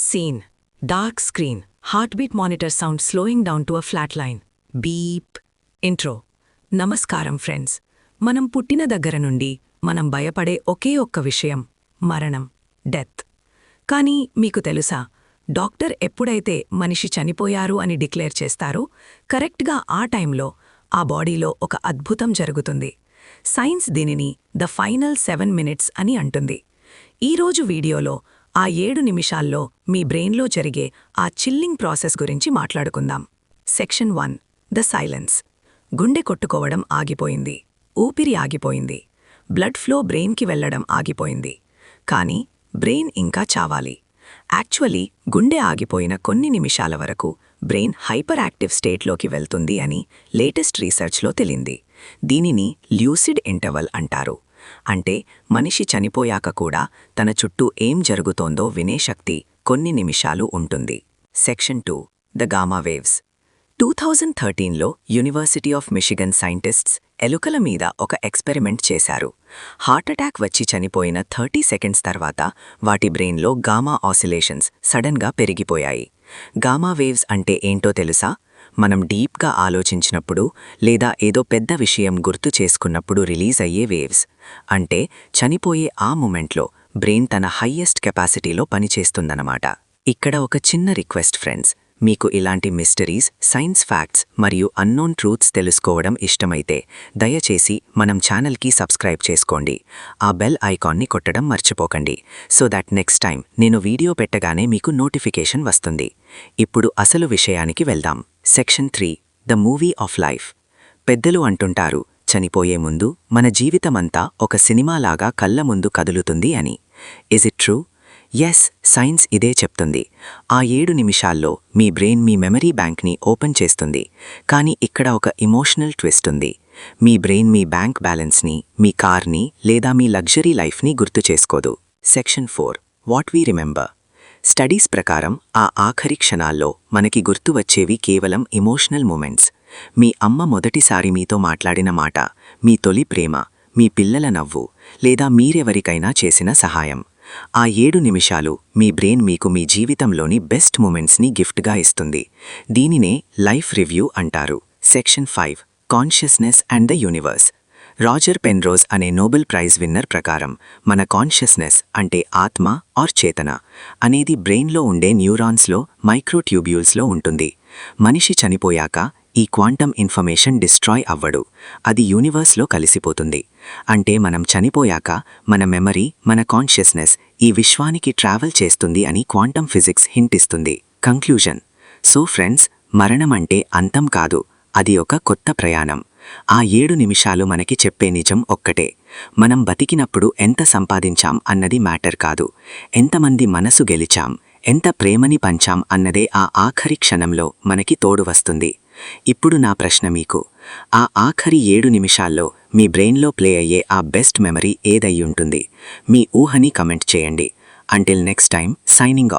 Scene. Dark screen. Heartbeat monitor sound slowing down to a flat line. Beep. Intro. నమస్కారం friends. మనం పుట్టిన దగ్గర నుండి మనం భయపడే ఒకే ఒక్క విషయం మరణం, డెత్. కానీ మీకు తెలుసా, డాక్టర్ ఎప్పుడైతే మనిషి చనిపోయారు అని డిక్లేర్ చేస్తారో కరెక్ట్గా ఆ టైంలో ఆ బాడీలో ఒక అద్భుతం జరుగుతుంది. సైన్స్ దీనిని ద ఫైనల్ 7 మినిట్స్ అని అంటుంది. ఈరోజు వీడియోలో ఆ 7 నిమిషాల్లో మీ బ్రెయిన్లో జరిగే ఆ చిల్లింగ్ ప్రాసెస్ గురించి మాట్లాడుకుందాం. సెక్షన్ 1. The silence. గుండె కొట్టుకోవడం ఆగిపోయింది, ఊపిరి ఆగిపోయింది, బ్లడ్ ఫ్లో బ్రెయిన్కి వెళ్లడం ఆగిపోయింది. కానీ బ్రెయిన్ ఇంకా చావాలి. యాక్చువల్లీ గుండె ఆగిపోయిన కొన్ని నిమిషాల వరకు బ్రెయిన్ హైపర్ యాక్టివ్ స్టేట్లోకి వెళ్తుంది అని లేటెస్ట్ రీసెర్చ్లో తెలింది. దీనిని ల్యూసిడ్ ఇంటర్వల్ అంటారు. అంటే మనిషి చనిపోయాక కూడా తన చుట్టూ ఏం జరుగుతోందో వినే శక్తి కొన్ని నిమిషాలు ఉంటుంది. సెక్షన్ 2. The gamma waves. 2013లో యూనివర్సిటీ ఆఫ్ మిషిగన్ సైంటిస్ట్స్ ఎలుకల మీద ఒక ఎక్స్పెరిమెంట్ చేశారు. హార్ట్అటాక్ వచ్చి చనిపోయిన 30 సెకండ్స్ తర్వాత వాటి బ్రెయిన్లో గామా ఆసిలేషన్స్ సడన్గా పెరిగిపోయాయి. గామా వేవ్స్ అంటే ఏంటో తెలుసా? మనం డీప్గా ఆలోచించినప్పుడు లేదా ఏదో పెద్ద విషయం గుర్తు చేసుకున్నప్పుడు రిలీజ్ అయ్యే వేవ్స్. అంటే చనిపోయే ఆ మూమెంట్లో బ్రెయిన్ తన హయ్యెస్ట్ కెపాసిటీలో పనిచేస్తుందన్నమాట. ఇక్కడ ఒక చిన్న రిక్వెస్ట్ ఫ్రెండ్స్, మీకు ఇలాంటి మిస్టరీస్, సైన్స్ ఫ్యాక్ట్స్ మరియు అన్నోన్ ట్రూత్స్ తెలుసుకోవడం ఇష్టమైతే దయచేసి మనం ఛానల్కి సబ్స్క్రైబ్ చేసుకోండి. ఆ బెల్ ఐకాన్ని కొట్టడం మర్చిపోకండి, సో దట్ నెక్స్ట్ టైం నేను వీడియో పెట్టగానే మీకు నోటిఫికేషన్ వస్తుంది. ఇప్పుడు అసలు విషయానికి వెళ్దాం. Section 3. The movie of life. పెద్దలు అంటుంటారు, చనిపోయే ముందు మన జీవితమంతా ఒక సినిమాలాగా కళ్ళ ముందు కదులుతుంది అని. Is it true? Yes, science ఇదే చెప్తుంది. ఆ 7 నిమిషాల్లో మీ బ్రెయిన్ మీ మెమరీ బ్యాంక్ని ఓపెన్ చేస్తుంది. కానీ ఇక్కడ ఒక ఎమోషనల్ ట్విస్ట్ ఉంది. మీ బ్రెయిన్ మీ బ్యాంక్ బ్యాలెన్స్ని, మీ కార్ని లేదా మీ లగ్జరీ లైఫ్ని గుర్తు చేసుకోదు. Section 4. What we remember. Studies ప్రకారం ఆ ఆఖరి క్షణాల్లో మనకి గుర్తు వచ్చేవి కేవలం ఎమోషనల్ మూమెంట్స్. మీ అమ్మ మొదటిసారి మీతో మాట్లాడిన మాట, మీ తొలి ప్రేమ, మీ పిల్లల నవ్వు, లేదా మీరెవరికైనా చేసిన సహాయం. ఆ 7 నిమిషాలు మీ బ్రెయిన్ మీకు మీ జీవితంలోని బెస్ట్ మూమెంట్స్ని గిఫ్ట్గా ఇస్తుంది. దీనినే లైఫ్ రివ్యూ అంటారు. Section 5. Consciousness and the universe. Roger Penrose అనే నోబెల్ ప్రైజ్ విన్నర్ ప్రకారం మన కాన్షియస్నెస్ అంటే ఆత్మ ఆర్ చేతన అనేది బ్రెయిన్లో ఉండే న్యూరాన్స్లో, మైక్రోట్యూబ్యూల్స్లో ఉంటుంది. మనిషి చనిపోయాక ఈ క్వాంటమ్ ఇన్ఫర్మేషన్ డిస్ట్రాయ్ అవ్వడు, అది యూనివర్స్లో కలిసిపోతుంది. అంటే మనం చనిపోయాక మన మెమరీ, మన కాన్షియస్నెస్ ఈ విశ్వానికి ట్రావెల్ చేస్తుంది అని క్వాంటమ్ ఫిజిక్స్ హింట్ ఇస్తుంది. కంక్లూజన్. సో ఫ్రెండ్స్, మరణం అంటే అంతం కాదు, అది ఒక కొత్త ప్రయాణం. ఆ 7 నిమిషాలు మనకి చెప్పే నిజం ఒక్కటే, మనం బతికినప్పుడు ఎంత సంపాదించాం అన్నది మ్యాటర్ కాదు, ఎంతమంది మనసు గెలిచాం, ఎంత ప్రేమని పంచాం అన్నదే ఆ ఆఖరి క్షణంలో మనకి తోడు వస్తుంది. ఇప్పుడు నా ప్రశ్న మీకు, ఆ ఆఖరి 7 నిమిషాల్లో మీ బ్రెయిన్లో ప్లే అయ్యే ఆ బెస్ట్ మెమరీ ఏదయ్యుంటుంది? మీ ఊహని కమెంట్ చేయండి. Until next time, signing off.